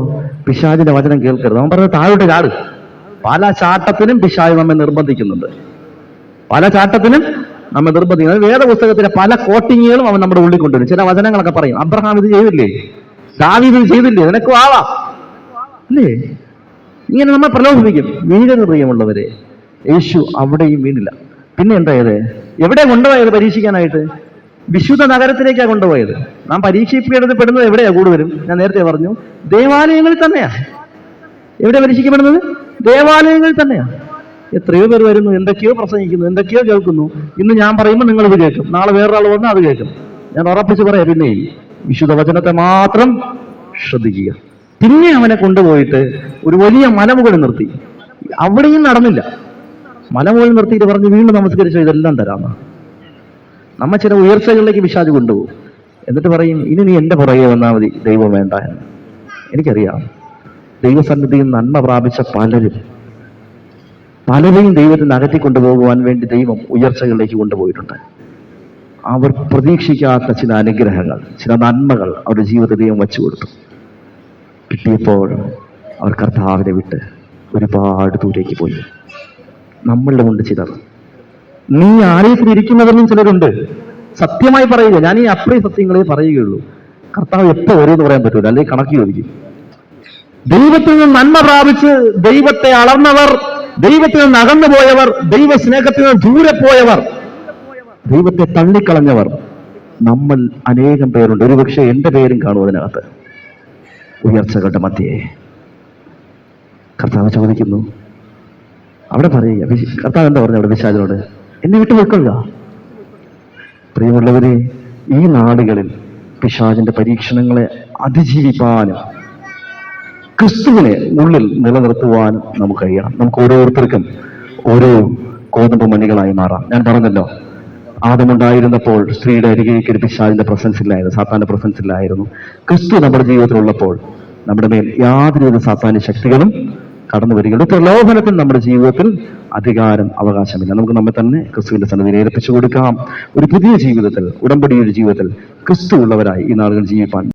പിശാചിന്റെ വചനം കേൾക്കരുത്. അവൻ പറഞ്ഞത് താഴോട്ട് ചാട്. പല ചാട്ടത്തിനും പിശാച് നമ്മെ നിർബന്ധിക്കുന്നുണ്ട്. പല ചാട്ടത്തിനും നമ്മെ നിർബന്ധിക്കുന്നത്. വേദപുസ്തകത്തിലെ പല കോട്ടിങ്ങുകളും അവൻ നമ്മുടെ ഉള്ളിൽ കൊണ്ടുവരും. ചില വചനങ്ങളൊക്കെ പറയും, അബ്രഹാം ഇത് ചെയ്തില്ലേ, ദാവീദ് ഇത് ചെയ്തില്ലേ, നിനക്ക് ആവാം അല്ലേ, ഇങ്ങനെ നമ്മെ പ്രലോഭിപ്പിക്കും. വീഴരുത് പ്രിയമുള്ളവരെ. യേശു അവിടെയും വീണില്ല. പിന്നെ എന്തായത്? എവിടെ കൊണ്ടുപോയത് പരീക്ഷിക്കാനായിട്ട്? വിശുദ്ധ നഗരത്തിലേക്കാണ് കൊണ്ടുപോയത്. നാം പരീക്ഷിക്കപ്പെടുന്നത് എവിടെയാ കൂടുതലും? ഞാൻ നേരത്തെ പറഞ്ഞു, ദേവാലയങ്ങളിൽ തന്നെയാ. എവിടെ പരീക്ഷിക്കപ്പെടുന്നത്? ദേവാലയങ്ങളിൽ തന്നെയാ. എത്രയോ പേർ വരുന്നു, എന്തൊക്കെയോ പ്രസംഗിക്കുന്നു, എന്തൊക്കെയോ കേൾക്കുന്നു. ഇന്ന് ഞാൻ പറയുമ്പോൾ നിങ്ങളിത് കേൾക്കും, നാളെ വേറൊരാൾ വന്നാൽ അത് കേൾക്കും. ഞാൻ ഉറപ്പിച്ച് പറയാം, പിന്നെ വിശുദ്ധ വചനത്തെ മാത്രം ശ്രദ്ധിക്കുക. പിന്നെ അവനെ കൊണ്ടുപോയിട്ട് ഒരു വലിയ മലമുകളിൽ നിർത്തി. അവിടെയും നടന്നില്ല. മലമുകളിൽ നിർത്തിയിട്ട് പറഞ്ഞ് വീണ്ടും നമസ്കരിച്ചോ, ഇതെല്ലാം തരാമെന്ന്. നമ്മ ചില ഉയർച്ചകളിലേക്ക് പിശാച് കൊണ്ടുപോകും. എന്നിട്ട് പറയും, ഇനി നീ എൻ്റെ പുറകെ വന്നാൽ മതി, ദൈവം വേണ്ട എന്ന്. എനിക്കറിയാം, ദൈവസന്നിധിയിൽ നന്മ പ്രാപിച്ച പലരെയും ദൈവത്തിന് അകറ്റി കൊണ്ടുപോകുവാൻ വേണ്ടി ദൈവം ഉയർച്ചകളിലേക്ക് കൊണ്ടുപോയിട്ടുണ്ട്. അവർ പ്രതീക്ഷിക്കാത്ത ചില അനുഗ്രഹങ്ങൾ, ചില നന്മകൾ അവരുടെ ജീവിതത്തിൽ ദൈവം വച്ചു കൊടുത്തു. കിട്ടിയപ്പോൾ അവർ കർത്താവിനെ വിട്ട് ഒരുപാട് ദൂരേക്ക് പോയി. നമ്മളുടെ കൊണ്ട് ചിലർ, നീ ആലയത്തിൽ ഇരിക്കുന്നവരിലും ചിലരുണ്ട്. സത്യമായി പറയുക, ഞാൻ ഈ അത്രയും സത്യങ്ങളെ പറയുകയുള്ളൂ. കർത്താവ് എപ്പോൾ വരുമെന്ന് പറയാൻ പറ്റൂല, അല്ലെങ്കിൽ കണക്ക് ചോദിക്കും. ദൈവത്തിൽ നിന്ന് നന്മ പ്രാപിച്ച് ദൈവത്തെ അളന്നവർ, ദൈവത്തിൽ നിന്ന് അകന്നുപോയവർ, ദൈവ സ്നേഹത്തിൽ നിന്ന് ദൂരെ പോയവർ, ദൈവത്തെ തള്ളിക്കളഞ്ഞവർ നമ്മൾ അനേകം പേരുണ്ട്. ഒരുപക്ഷെ എന്റെ പേരും കാണും അതിനകത്ത്. ഉയർച്ചകളുടെ മധ്യേ കർത്താവ് ചോദിക്കുന്നു, അവിടെ പറയുക, കർത്താവ് എന്താ പറഞ്ഞു അവിടെ പിശാചിനോട്? എന്നെ വിട്ടു പോയിക്കൊള്ളുക. പ്രിയമുള്ളവരെ, ഈ നാടുകളിൽ പിശാചിന്റെ പരീക്ഷണങ്ങളെ അതിജീവിപ്പാനും ക്രിസ്തുവിനെ ഉള്ളിൽ നിലനിർത്തുവാനും നമുക്ക് കഴിയണം. നമുക്ക് ഓരോരുത്തർക്കും ഓരോ കോതമ്പ് മണികളായി മാറാം. ഞാൻ പറഞ്ഞല്ലോ, ആദമുണ്ടായിരുന്നപ്പോൾ സ്ത്രീയുടെ അരികേക്ക് ഒരു പിശാചിന്റെ പ്രസൻസ് ഇല്ലായിരുന്നു, സാത്താന്റെ പ്രസൻസ് ഇല്ലായിരുന്നു. ക്രിസ്തു നമ്മുടെ ജീവിതത്തിലുള്ളപ്പോൾ നമ്മുടെ മേൽ യാതൊരുവിധ സാത്താന്യ ശക്തികളും കടന്നു വരികയുള്ളൂ. പ്രലോഭനത്തിൽ നമ്മുടെ ജീവിതത്തിൽ അധികാരം അവകാശമില്ല. നമുക്ക് നമ്മെ തന്നെ ക്രിസ്തുവിന്റെ സന്നിധിയിൽ ഏൽപ്പിച്ചു കൊടുക്കാം. ഒരു പുതിയ ജീവിതത്തിൽ, ഉടമ്പടിയുടെ ജീവിതത്തിൽ ക്രിസ്തു ഉള്ളവരായി ഈ നാളുകൾ ജീവിപ്പാൻ